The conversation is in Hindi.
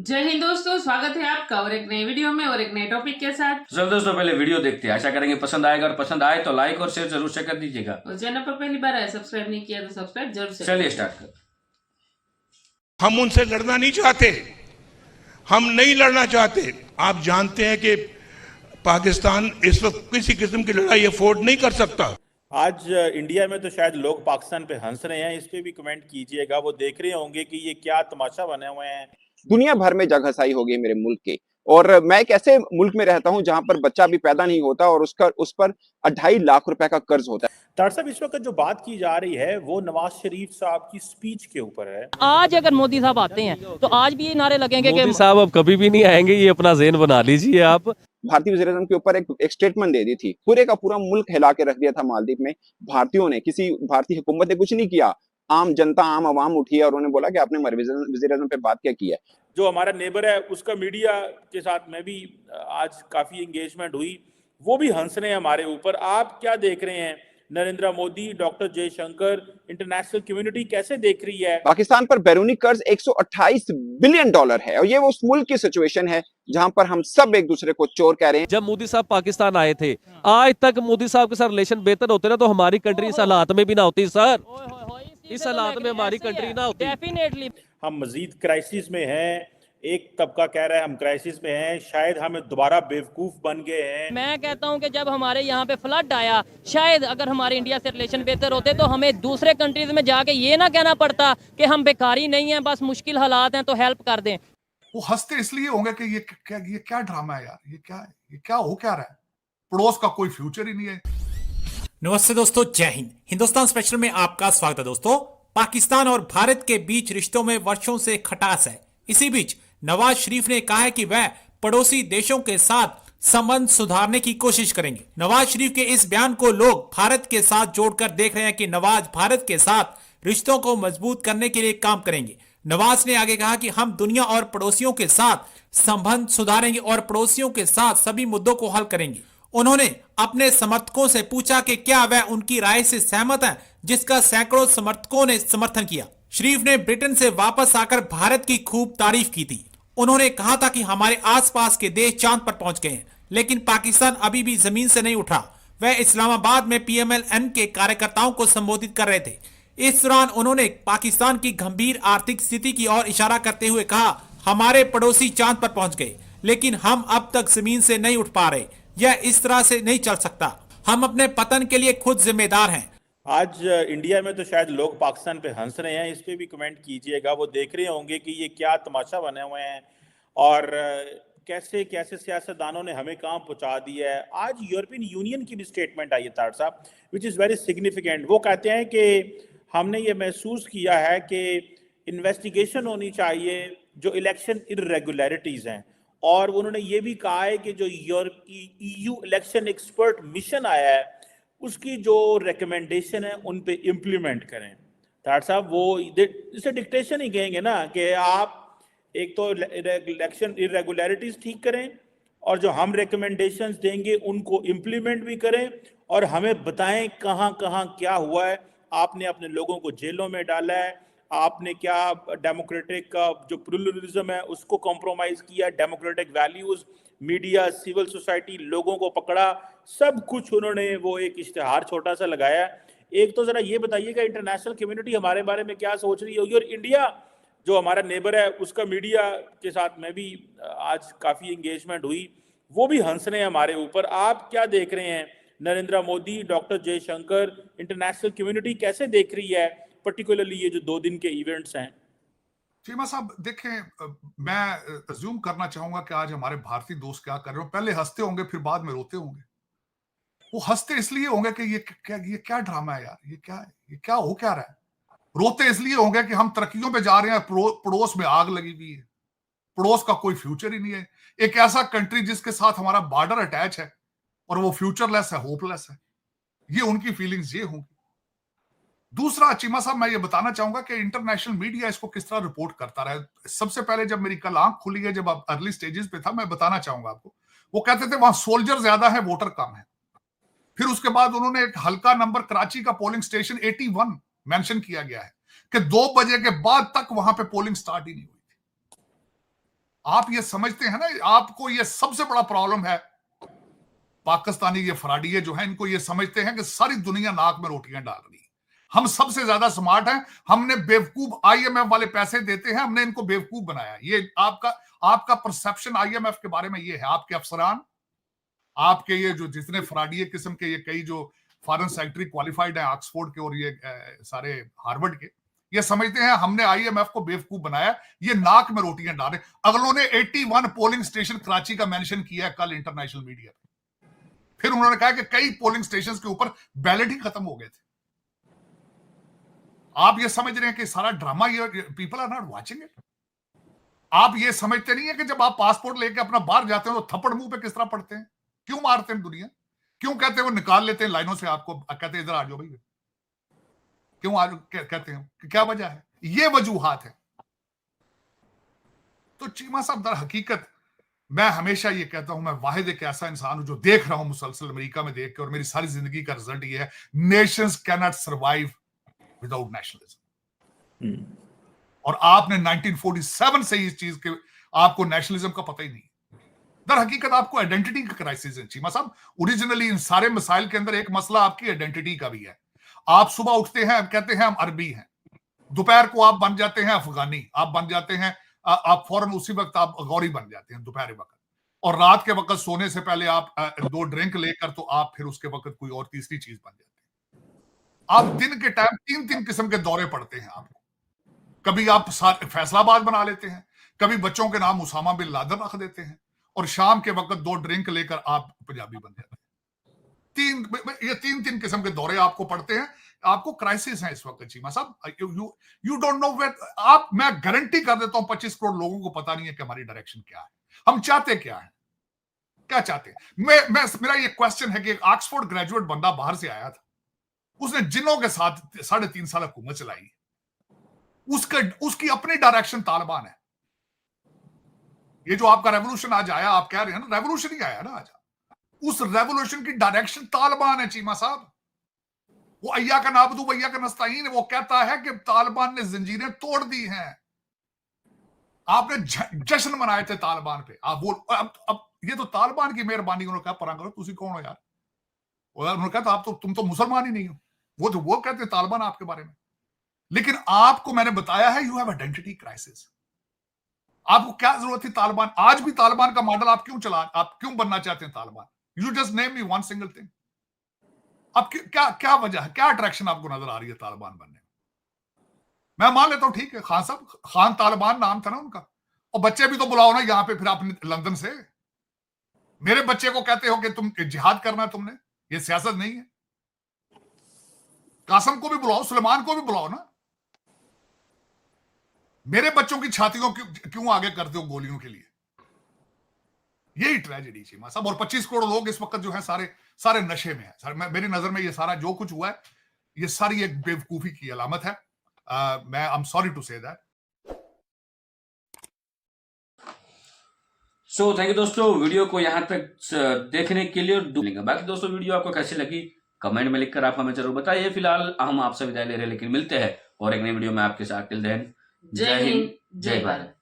जय हिंद दोस्तों, स्वागत है आपका और एक नई वीडियो में और एक नए टॉपिक के साथ। चलो दोस्तों, पहले वीडियो देखते हैं। आशा करेंगे पसंद आएगा, और पसंद आए तो लाइक और शेयर जरूर से कर दीजिएगा। और चैनल पर पहली बार आए, सब्सक्राइब नहीं किया तो सब्सक्राइब जरूर से। चलिए स्टार्ट कर। हम उनसे लड़ना नहीं चाहते, हम नहीं लड़ना चाहते। आप जानते हैं कि पाकिस्तान इस वक्त किसी किस्म की लड़ाई अफोर्ड नहीं कर सकता। आज इंडिया में तो शायद लोग पाकिस्तान पे हंस रहे हैं, इस पे भी कमेंट कीजिएगा। वो देख रहे होंगे कि ये क्या तमाशा बने हुए हैं। दुनिया भर में जगहसाई हो गई मेरे मुल्क के। और मैं एक ऐसे मुल्क में रहता हूं जहां पर बच्चा भी पैदा नहीं होता और उस पर 2.5 लाख रुपए का कर्ज होता है। तार साहब, इस वक्त जो बात की जा रही है वो नवाज शरीफ साहब की स्पीच के ऊपर है। आज अगर मोदी साहब आते हैं तो आज भी ये नारे लगेंगे कि मोदी साहब अब कभी भी नहीं आएंगे, ये अपना ज़हन बना लीजिए आप। भारतीय वज़ीर-ए-आज़म के ऊपर एक स्टेटमेंट दे दी थी, पूरे का पूरा मुल्क हिला के रख दिया था मालदीव में। भारतीयों ने, किसी भारतीय हुकूमत ने कुछ नहीं किया। आम जनता, आम आवाम उठी है और उन्होंने बोला कि आपने हमारे वज़ीर-ए-आज़म पे बात क्या की है। जो हमारा नेबर है उसका मीडिया के साथ में भी आज काफी एंगेजमेंट हुई, वो भी हंस रहे हैं हमारे ऊपर। आप क्या देख रहे हैं? Narendra Modi, doctor Jaishankar, international community कैसे देख रही है? पाकिस्तान पर बैरूनी कर्ज 128 बिलियन डॉलर है और ये वो उस मुल्क की सिचुएशन है जहां पर हम सब एक दूसरे को चोर कह रहे हैं। जब मोदी साहब पाकिस्तान आए थे, आज तक मोदी साहब के साथ रिलेशन बेहतर होते ना तो हमारी कंट्री इस हालात में भी ना होती सर। इस हालात में हमारी कंट्री ना होती। डेफिनेटली हम मजीद क्राइसिस में हैं। एक तबका कह रहा है हम क्राइसिस में हैं, शायद हम दोबारा बेवकूफ बन गए हैं। मैं कहता हूं कि जब हमारे यहाँ पे फ्लड आया, शायद अगर हमारे इंडिया से रिलेशन बेहतर होते तो हमें दूसरे कंट्रीज में जाके ये ना कहना पड़ता कि हम बेकारी नहीं हैं, बस मुश्किल हालात हैं तो हेल्प कर दें। वो हंसते इसलिए होंगे कि ये क्या ड्रामा है यार, ये क्या हो क्या रहा है। पड़ोस का कोई फ्यूचर ही नहीं है। नमस्ते दोस्तों, जय हिंद। हिंदुस्तान स्पेशल में आपका स्वागत है। दोस्तों, पाकिस्तान और भारत के बीच रिश्तों में वर्षों से खटास है। इसी बीच नवाज शरीफ ने कहा है कि वह पड़ोसी देशों के साथ संबंध सुधारने की कोशिश करेंगे। नवाज शरीफ के इस बयान को लोग भारत के साथ जोड़कर देख रहे हैं कि नवाज भारत के साथ रिश्तों को मजबूत करने के लिए काम करेंगे। नवाज ने आगे कहा कि हम दुनिया और पड़ोसियों के साथ संबंध सुधारेंगे और पड़ोसियों के साथ सभी मुद्दों को हल करेंगे। उन्होंने अपने समर्थकों से पूछा कि क्या वह उनकी राय से सहमत हैं, जिसका सैकड़ों समर्थकों ने समर्थन किया। शरीफ ने ब्रिटेन से वापस आकर भारत की खूब तारीफ की थी। उन्होंने कहा था कि हमारे आसपास के देश चांद पर पहुंच गए हैं, लेकिन पाकिस्तान अभी भी जमीन से नहीं उठा। वह इस्लामाबाद में PMLN के कार्यकर्ताओं को संबोधित कर रहे थे। इस दौरान उन्होंने पाकिस्तान की गंभीर आर्थिक स्थिति की ओर इशारा करते हुए कहा, हमारे पड़ोसी चांद पर पहुंच गए, लेकिन हम अब तक जमीन से नहीं उठ पा रहे। यह इस तरह से नहीं चल सकता। हम अपने पतन के लिए खुद जिम्मेदार हैं। आज इंडिया में तो शायद लोग पाकिस्तान पे हंस रहे हैं, इस पे भी कमेंट कीजिएगा। वो देख रहे होंगे कि ये क्या तमाशा बने हुए हैं और कैसे कैसे सियासतदानों ने हमें कहाँ पहुंचा दिया है। आज यूरोपियन यूनियन की भी स्टेटमेंट आई है तार साहब, विच इज़ वेरी सिग्निफिकेंट। वो कहते हैं कि हमने ये महसूस किया है कि इन्वेस्टिगेशन होनी चाहिए जो इलेक्शन इरेगुलरिटीज़ हैं, और उन्होंने ये भी कहा है कि जो EU इलेक्शन एक्सपर्ट मिशन आया है उसकी जो रिकमेंडेशन है उन पे इम्प्लीमेंट करें। तार साहब, वो इसे डिक्टेशन ही कहेंगे ना कि आप एक तो इलेक्शन इरेगुलरिटीज ठीक करें और जो हम रिकमेंडेशंस देंगे उनको इम्प्लीमेंट भी करें, और हमें बताएं कहाँ कहाँ क्या हुआ है। आपने अपने लोगों को जेलों में डाला है, आपने क्या डेमोक्रेटिक का जो प्लुरलिज्म है उसको कॉम्प्रोमाइज किया, democratic values, media, civil society, लोगों को पकड़ा, सब कुछ उन्होंने वो एक इश्तिहार छोटा सा लगाया। एक तो जरा ये बताइएगा इंटरनेशनल कम्युनिटी हमारे बारे में क्या सोच रही होगी, और इंडिया जो हमारा नेबर है उसका मीडिया के साथ में भी आज काफी एंगेजमेंट हुई, वो भी हंस रहे हैं हमारे ऊपर। आप क्या देख रहे हैं? Narendra Modi, doctor Jaishankar, international community कैसे देख रही है, पर्टिकुलरली ये जो 2 दिन के इवेंट्स हैं? चीमा साहब देखें, मैं अज्यूम करना चाहूंगा कि आज हमारे भारतीय दोस्त क्या कर रहे हो। पहले हंसते होंगे, फिर बाद में रोते होंगे। वो हंसते इसलिए होंगे कि ये क्या ड्रामा है यार, ये क्या हो क्या रहा है। रोते इसलिए होंगे कि हम तरक्कियों पे जा रहे हैं, पड़ोस में आग लगी हुई है, पड़ोस का कोई फ्यूचर ही नहीं है। एक ऐसा कंट्री जिसके साथ हमारा बॉर्डर अटैच है और वो फ्यूचरलेस है, होपलेस है। ये उनकी फीलिंग्स ये होंगी। दूसरा, चीमा साहब, मैं ये बताना चाहूंगा कि इंटरनेशनल मीडिया इसको किस तरह रिपोर्ट करता रहा है। सबसे पहले जब मेरी कल आंख खुली है, जब अर्ली स्टेजेस पे था, मैं बताना चाहूंगा आपको, वो कहते थे वहां सोल्जर ज्यादा है, वोटर कम है। फिर उसके बाद उन्होंने एक हल्का नंबर, कराची का पोलिंग स्टेशन 81 मेंशन किया गया है कि 2 बजे के बाद तक वहां पे पोलिंग स्टार्ट ही नहीं हुई थी। आप ये समझते हैं ना, आपको ये सबसे बड़ा प्रॉब्लम है, पाकिस्तानी ये फराडिये जो है, इनको ये समझते हैं कि सारी दुनिया नाक में रोटियां डाल रही है, हम सबसे ज्यादा स्मार्ट हैं, हमने बेवकूफ, आईएमएफ वाले पैसे देते हैं, हमने इनको बेवकूफ बनाया। ये आपका परसेप्शन आईएमएफ के बारे में ये है। आपके अफसरान, आपके ये जो जितने फराडिये किस्म के, ये कई जो फॉरेन सेक्रेटरी क्वालिफाइड है ऑक्सफोर्ड के और ये सारे हार्वर्ड के, ये समझते हैं हमने आईएमएफ को बेवकूफ बनाया, ये नाक में रोटियां डाल रहे। अगलों ने 81 पोलिंग स्टेशन कराची का मेंशन किया है कल इंटरनेशनल मीडिया पे। फिर उन्होंने कहा कि कई पोलिंग स्टेशन के ऊपर बैलेट ही खत्म हो गए थे। आप ये समझ रहे हैं कि सारा ड्रामा, ये people are not watching it. आप ये समझते नहीं है कि जब आप पासपोर्ट लेके अपना बाहर जाते हो तो थप्पड़ मुंह पे किस तरह पड़ते हैं, क्यों मारते हैं दुनिया, क्यों कहते हैं वो निकाल लेते हैं लाइनों से आपको, कहते हैं इधर आ जाओ भाई, क्यों आज कहते हैं, क्या वजह है? ये वजूहात है। तो चीमा साहब, दर हकीकत मैं हमेशा ये कहता हूं, मैं वाहिद एक ऐसा इंसान हूं जो देख रहा हूं मुसलसल अमेरिका में देख के, और मेरी सारी जिंदगी का रिजल्ट ये है, Nations can not survive without nationalism. और आपने 1947 से इस चीज के, आपको नेशनलिज्म का पता ही नहीं। दर हकीकत आपको आइडेंटिटी का क्राइसिस है चीमा साहब। ओरिजिनली इन सारे मसाइल के अंदर एक मसला आपकी आइडेंटिटी का भी है। आप सुबह उठते हैं, कहते हैं हम अरबी हैं, दोपहर को आप बन जाते हैं अफगानी, आप बन जाते हैं, आप फौरन उसी वक्त आप गौरी बन जाते हैं दोपहर वक्त, और रात के वक्त सोने से पहले आप 2 ड्रिंक लेकर तो आप फिर उसके वक्त कोई और तीसरी चीज बन जाते हैं। आप दिन के टाइम 3-3 किस्म के दौरे पड़ते हैं आपको। कभी आप फैसलाबाद बना लेते हैं, कभी बच्चों के नाम उसामा बिन लादेन रख देते हैं, और शाम के वक्त 2 ड्रिंक लेकर आप पंजाबी बन जाते हैं। 3 किस्म के दौरे आपको पड़ते हैं। आपको क्राइसिस है इस वक्त चीमा साहब। यू डोंट नो वेयर आप, मैं गारंटी कर देता हूं 25 करोड़ लोगों को पता नहीं है कि हमारी डायरेक्शन क्या है, हम चाहते क्या है, क्या चाहते हैं। मेरा ये क्वेश्चन है कि एक ऑक्सफोर्ड ग्रेजुएट बंदा बाहर से आया था, उसने जिन्हों के साथ 3.5 साल हुकूमत चलाई, उसकी अपनी डायरेक्शन तालिबान है। ये जो आपका रेवोल्यूशन आज आया, आप कह रहे हैं ना रेवोल्यूशन ही आया ना आज, उस रेवोल्यूशन की डायरेक्शन तालिबान है चीमा साहब। वो अय्या का नाबदू अय्या का नस्ताइन, वो कहता है कि तालिबान ने जंजीरें तोड़ दी हैं। आपने जश्न मनाए थे तालिबान पे, आप वो अब ये तो तालिबान की मेहरबानी। उन्होंने कहा परा करो, तुसी कौन हो यार? उन्होंने कहा आप तो, तुम तो मुसलमान ही नहीं हो। वो कहते हैं तालिबान आपके बारे में। लेकिन आपको मैंने बताया है, यू हैव आइडेंटिटी क्राइसिस। आपको क्या जरूरत थी तालिबान? आज भी तालिबान का मॉडल आप क्यों बनना चाहते हैं Taliban? You just name me one single thing. अब क्या वजह है, क्या अट्रैक्शन आपको नजर आ रही है तालिबान बनने में? मैं मान लेता हूं ठीक है, खान साहब, खान तालिबान नाम था ना उनका, और बच्चे भी तो बुलाओ ना यहां पे फिर आपने लंदन से। मेरे बच्चे को कहते हो कि तुम जिहाद करना है तुमने, ये सियासत नहीं है। कासम को भी बुलाओ, सुलेमान को भी बुलाओ ना। मेरे बच्चों की छातियों क्यों आगे करते हो गोलियों के लिए? यही ट्रेजेडी चीमा साहब। और 25 करोड़ लोग इस वक्त जो है सारे नशे में है। मेरी नजर में ये सारा जो कुछ हुआ है, ये सारी एक बेवकूफी की अलामत है। मैं I am sorry to say that. So thank you दोस्तों, वीडियो को यहाँ तक देखने के लिए। बाकी दोस्तों, वीडियो आपको कैसी लगी कमेंट में लिखकर आप हमें जरूर बताइए। फिलहाल हम आपसे विदाई ले रहे हैं, लेकिन मिलते हैं और एक नई वीडियो में आपके साथ। टिल देन, जय हिंद, जय भारत।